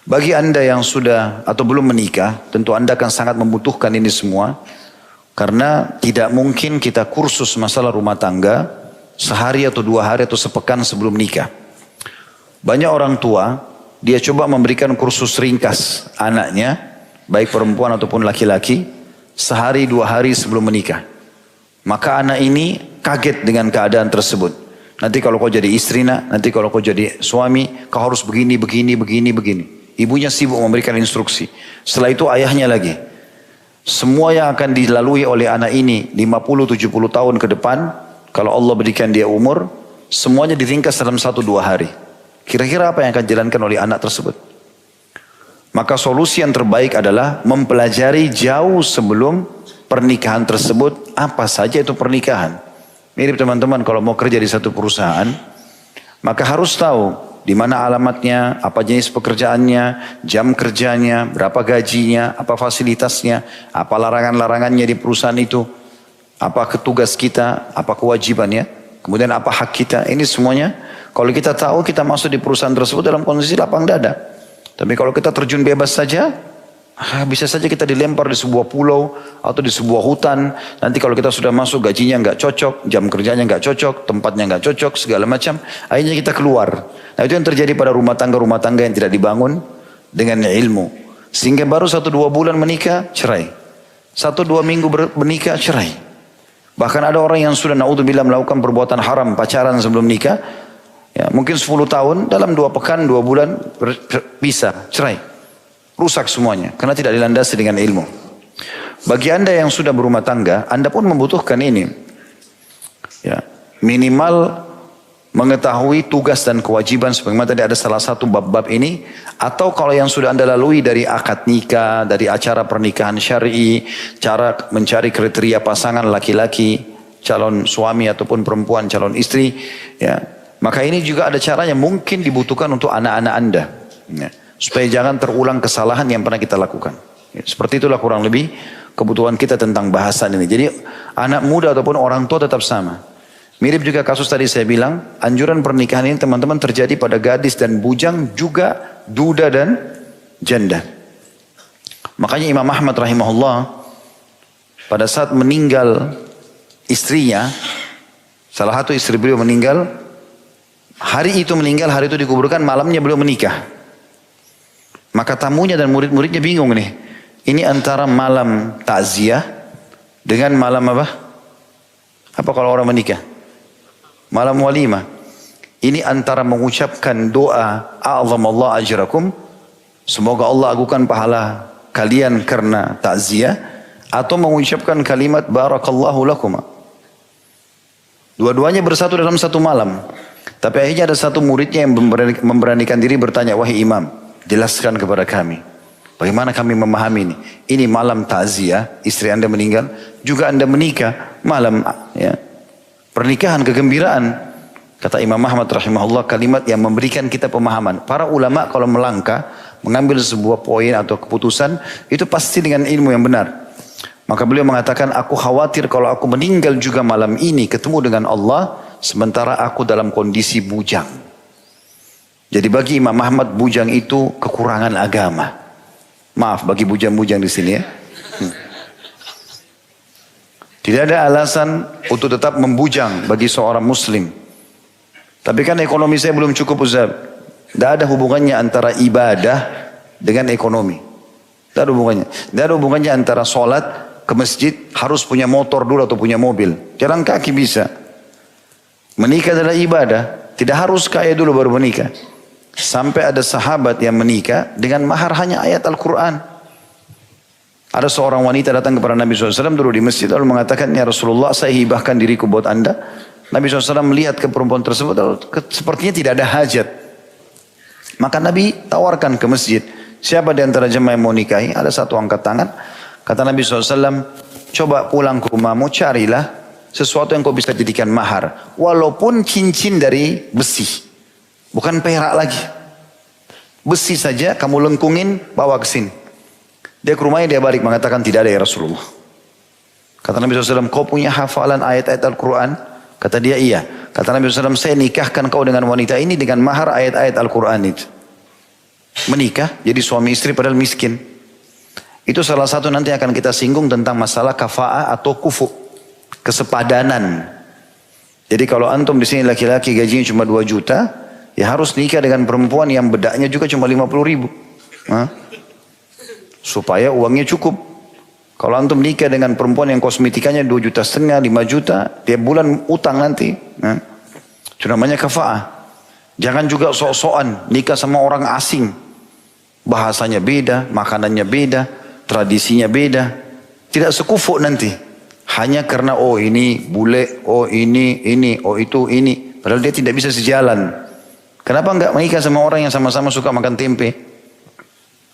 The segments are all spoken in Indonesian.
Bagi Anda yang sudah atau belum menikah, tentu Anda akan sangat membutuhkan ini semua. Karena tidak mungkin kita kursus masalah rumah tangga sehari atau 2 hari atau sepekan sebelum nikah. Banyak orang tua, dia coba memberikan kursus ringkas anaknya, baik perempuan ataupun laki-laki, sehari 2 hari sebelum menikah. Maka anak ini kaget dengan keadaan tersebut. Nanti kalau kau jadi istri nak, nanti kalau kau jadi suami, kau harus begini, begini, begini, begini. Ibunya sibuk memberikan instruksi. Setelah itu ayahnya lagi. Semua yang akan dilalui oleh anak ini 50-70 tahun ke depan, kalau Allah berikan dia umur, semuanya diringkas dalam 1-2 hari. Kira-kira apa yang akan dijalankan oleh anak tersebut? Maka solusi yang terbaik adalah mempelajari jauh sebelum pernikahan tersebut, apa saja itu pernikahan. Mirip teman-teman kalau mau kerja di satu perusahaan, maka harus tahu di mana alamatnya, apa jenis pekerjaannya, jam kerjanya, berapa gajinya, apa fasilitasnya, apa larangan-larangannya di perusahaan itu, apa tugas kita, apa kewajibannya, kemudian apa hak kita. Ini semuanya kalau kita tahu, kita masuk di perusahaan tersebut dalam kondisi lapang dada. Tapi kalau kita terjun bebas saja, bisa saja kita dilempar di sebuah pulau atau di sebuah hutan. Nanti kalau kita sudah masuk, gajinya nggak cocok, jam kerjanya nggak cocok, tempatnya nggak cocok, segala macam, akhirnya kita keluar. Nah itu yang terjadi pada rumah tangga yang tidak dibangun dengan ilmu. Sehingga baru 1-2 bulan menikah, cerai. 1-2 minggu menikah, cerai. Bahkan ada orang yang sudah naudzubillah melakukan perbuatan haram, pacaran sebelum nikah, ya, mungkin 10 tahun, dalam 2 pekan, 2 bulan bisa, cerai. Rusak semuanya, karena tidak dilandasi dengan ilmu. Bagi Anda yang sudah berumah tangga, Anda pun membutuhkan ini. Ya, minimal mengetahui tugas dan kewajiban, sebagaimana tadi ada salah satu bab-bab ini. Atau kalau yang sudah Anda lalui dari akad nikah, dari acara pernikahan syar'i, cara mencari kriteria pasangan laki-laki, calon suami ataupun perempuan, calon istri. Ya, maka ini juga ada caranya mungkin dibutuhkan untuk anak-anak Anda. Ya. Supaya jangan terulang kesalahan yang pernah kita lakukan. Seperti itulah kurang lebih kebutuhan kita tentang bahasan ini. Jadi anak muda ataupun orang tua tetap sama. Mirip juga kasus tadi saya bilang, anjuran pernikahan ini teman-teman terjadi pada gadis dan bujang, juga duda dan janda. Makanya Imam Ahmad rahimahullah pada saat meninggal istrinya, salah satu istri beliau meninggal, hari itu dikuburkan, malamnya beliau menikah. Maka tamunya dan murid-muridnya bingung nih. Ini antara malam takziah dengan malam apa? Apa kalau orang menikah? Malam walimah. Ini antara mengucapkan doa a'zamallahu ajrakum, semoga Allah agungkan pahala kalian karena takziah, atau mengucapkan kalimat barakallahu lakum. Dua-duanya bersatu dalam satu malam. Tapi akhirnya ada satu muridnya yang memberanikan diri bertanya, wahai imam, jelaskan kepada kami, bagaimana kami memahami ini. Ini malam takziah, istri Anda meninggal, juga Anda menikah, malam ya, pernikahan, kegembiraan. Kata Imam Ahmad rahimahullah, kalimat yang memberikan kita pemahaman. Para ulama kalau melangkah, mengambil sebuah poin atau keputusan, itu pasti dengan ilmu yang benar. Maka beliau mengatakan, aku khawatir kalau aku meninggal juga malam ini, ketemu dengan Allah, sementara aku dalam kondisi bujang. Jadi bagi Imam Ahmad, bujang itu kekurangan agama. Maaf bagi bujang-bujang di sini ya. Tidak ada alasan untuk tetap membujang bagi seorang muslim. Tapi kan ekonomi saya belum cukup, Ustaz. Tidak ada hubungannya antara ibadah dengan ekonomi. Tidak ada hubungannya. Tidak ada hubungannya antara sholat ke masjid harus punya motor dulu atau punya mobil. Jalan kaki bisa. Menikah adalah ibadah. Tidak harus kaya dulu baru menikah. Sampai ada sahabat yang menikah dengan mahar hanya ayat Al-Quran. Ada seorang wanita datang kepada Nabi SAW dulu di masjid, lalu mengatakan, ya Rasulullah, saya hibahkan diriku buat Anda. Nabi SAW melihat ke perempuan tersebut, sepertinya tidak ada hajat. Maka Nabi tawarkan ke masjid, siapa di antara jemaah yang mau nikahi? Ada satu angkat tangan. Kata Nabi SAW, coba pulang ke rumahmu, carilah sesuatu yang kau bisa jadikan mahar, walaupun cincin dari besi. Bukan perak lagi. Besi saja kamu lengkungin, bawa ke sini. Dia ke rumahnya, dia balik mengatakan, tidak ada ya Rasulullah. Kata Nabi SAW, kau punya hafalan ayat-ayat Al-Quran? Kata dia, iya. Kata Nabi SAW, saya nikahkan kau dengan wanita ini dengan mahar ayat-ayat Al-Quran itu. menikah jadi suami istri padahal miskin. Itu salah satu nanti akan kita singgung tentang masalah kafa'ah atau kufu, kesepadanan. Jadi kalau antum di sini laki-laki gajinya cuma 2 juta, ya harus nikah dengan perempuan yang bedaknya juga cuma 50 ribu. Supaya uangnya cukup. Kalau antum nikah dengan perempuan yang kosmetikanya 2,5 juta, 5 juta, tiap bulan utang nanti. Itu namanya kafa'ah. Jangan juga sok-sokan nikah sama orang asing. Bahasanya beda, makanannya beda, tradisinya beda. Tidak sekufu nanti. Hanya karena oh ini bule, oh ini, oh itu, ini. Padahal dia tidak bisa sejalan. Kenapa enggak menikah sama orang yang sama-sama suka makan tempe?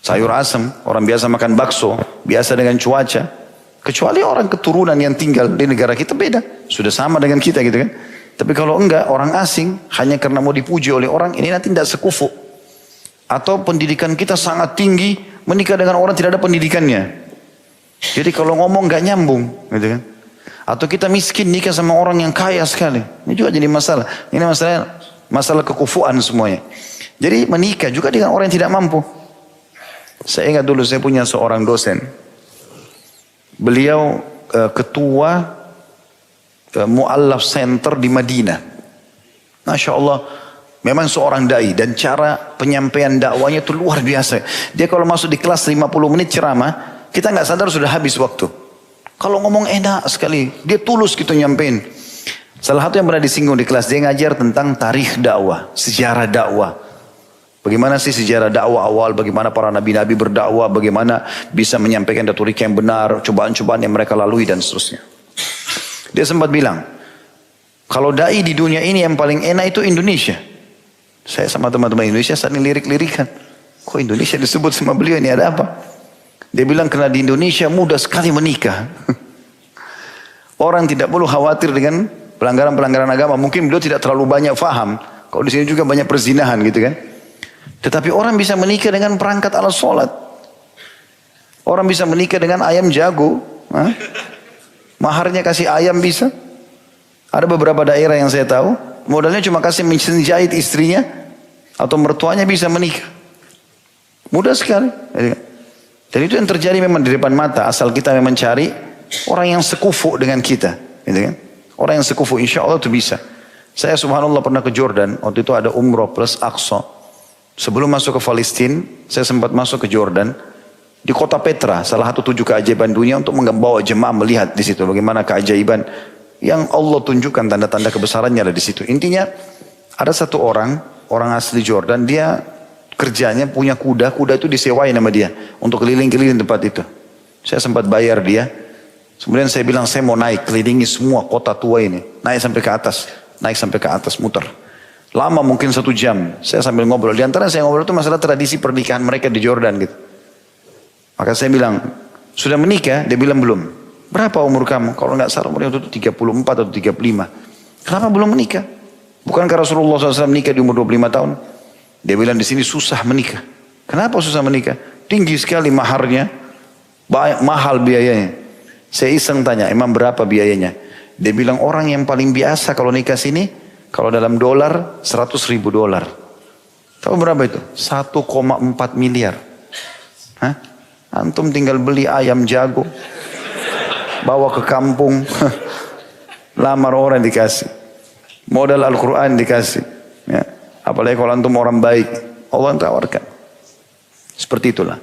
Sayur asam, orang biasa makan bakso, biasa dengan cuaca. Kecuali orang keturunan yang tinggal di negara kita beda. Sudah sama dengan kita gitu kan. Tapi kalau enggak, orang asing hanya karena mau dipuji oleh orang, ini nanti tidak sekufu. Atau pendidikan kita sangat tinggi, menikah dengan orang tidak ada pendidikannya. Jadi kalau ngomong gak nyambung, gitu kan? Atau kita miskin nikah sama orang yang kaya sekali, ini juga jadi masalah. Ini masalah kekufuan semuanya. Jadi menikah juga dengan orang yang tidak mampu. Saya ingat dulu saya punya seorang dosen, beliau ketua Mu'allaf Center di Madinah. Masya Allah, memang seorang dai dan cara penyampaian dakwanya itu luar biasa. Dia kalau masuk di kelas 50 menit ceramah, kita nggak sadar sudah habis waktu. Kalau ngomong enak sekali, dia tulus gitu nyampein. Salah satu yang pernah disinggung di kelas, dia ngajar tentang tarikh dakwah, sejarah dakwah. Bagaimana sih sejarah dakwah awal, bagaimana para nabi-nabi berdakwah, bagaimana bisa menyampaikan retorika yang benar, cobaan-cobaan yang mereka lalui dan seterusnya. Dia sempat bilang, kalau dai di dunia ini yang paling enak itu Indonesia. Saya sama teman-teman Indonesia saling lirik-lirikan. Kok Indonesia disebut sama beliau, ini ada apa? Dia bilang karena di Indonesia mudah sekali menikah. Orang tidak perlu khawatir dengan pelanggaran-pelanggaran agama. Mungkin beliau tidak terlalu banyak faham. Kalau di sini juga banyak perzinahan gitu kan. Tetapi orang bisa menikah dengan perangkat alat sholat. Orang bisa menikah dengan ayam jago. Maharnya kasih ayam bisa. Ada beberapa daerah yang saya tahu, modalnya cuma kasih mesin jahit istrinya atau mertuanya bisa menikah. Mudah sekali. Dan itu yang terjadi memang di depan mata, asal kita memang cari orang yang sekufu dengan kita, gitu kan? Orang yang sekufu, insya Allah itu bisa. Saya subhanallah pernah ke Jordan, waktu itu ada umroh plus Aqsa. Sebelum masuk ke Palestina, saya sempat masuk ke Jordan, di kota Petra, salah satu 7 keajaiban dunia untuk membawa jemaah melihat di situ bagaimana keajaiban yang Allah tunjukkan, tanda-tanda kebesarannya ada di situ. Intinya ada satu orang asli Jordan, dia kerjanya punya kuda itu disewain sama dia untuk keliling-keliling tempat itu. Saya sempat bayar dia. Kemudian saya bilang saya mau naik kelilingi semua kota tua ini, naik sampai ke atas, muter. Lama mungkin 1 jam. Saya sambil ngobrol. Di antara saya ngobrol itu masalah tradisi pernikahan mereka di Jordan gitu. Maka saya bilang, sudah menikah? Dia bilang belum. Berapa umur kamu? Kalau nggak salah umurnya itu 34 atau 35. Kenapa belum menikah? Bukankah Rasulullah SAW menikah di umur 25 tahun? Dia bilang di sini susah menikah. Kenapa susah menikah? Tinggi sekali maharnya, mahal biayanya. Saya iseng tanya, emang berapa biayanya? Dia bilang orang yang paling biasa kalau nikah sini, kalau dalam dolar 100.000 dolar. Tahu berapa itu? 1,4 miliar. Antum tinggal beli ayam jago, bawa ke kampung, lamar orang dikasih, modal Al-Quran dikasih. Ya. Apalagi kalau antum orang baik, Allah tawarkan. Seperti itulah.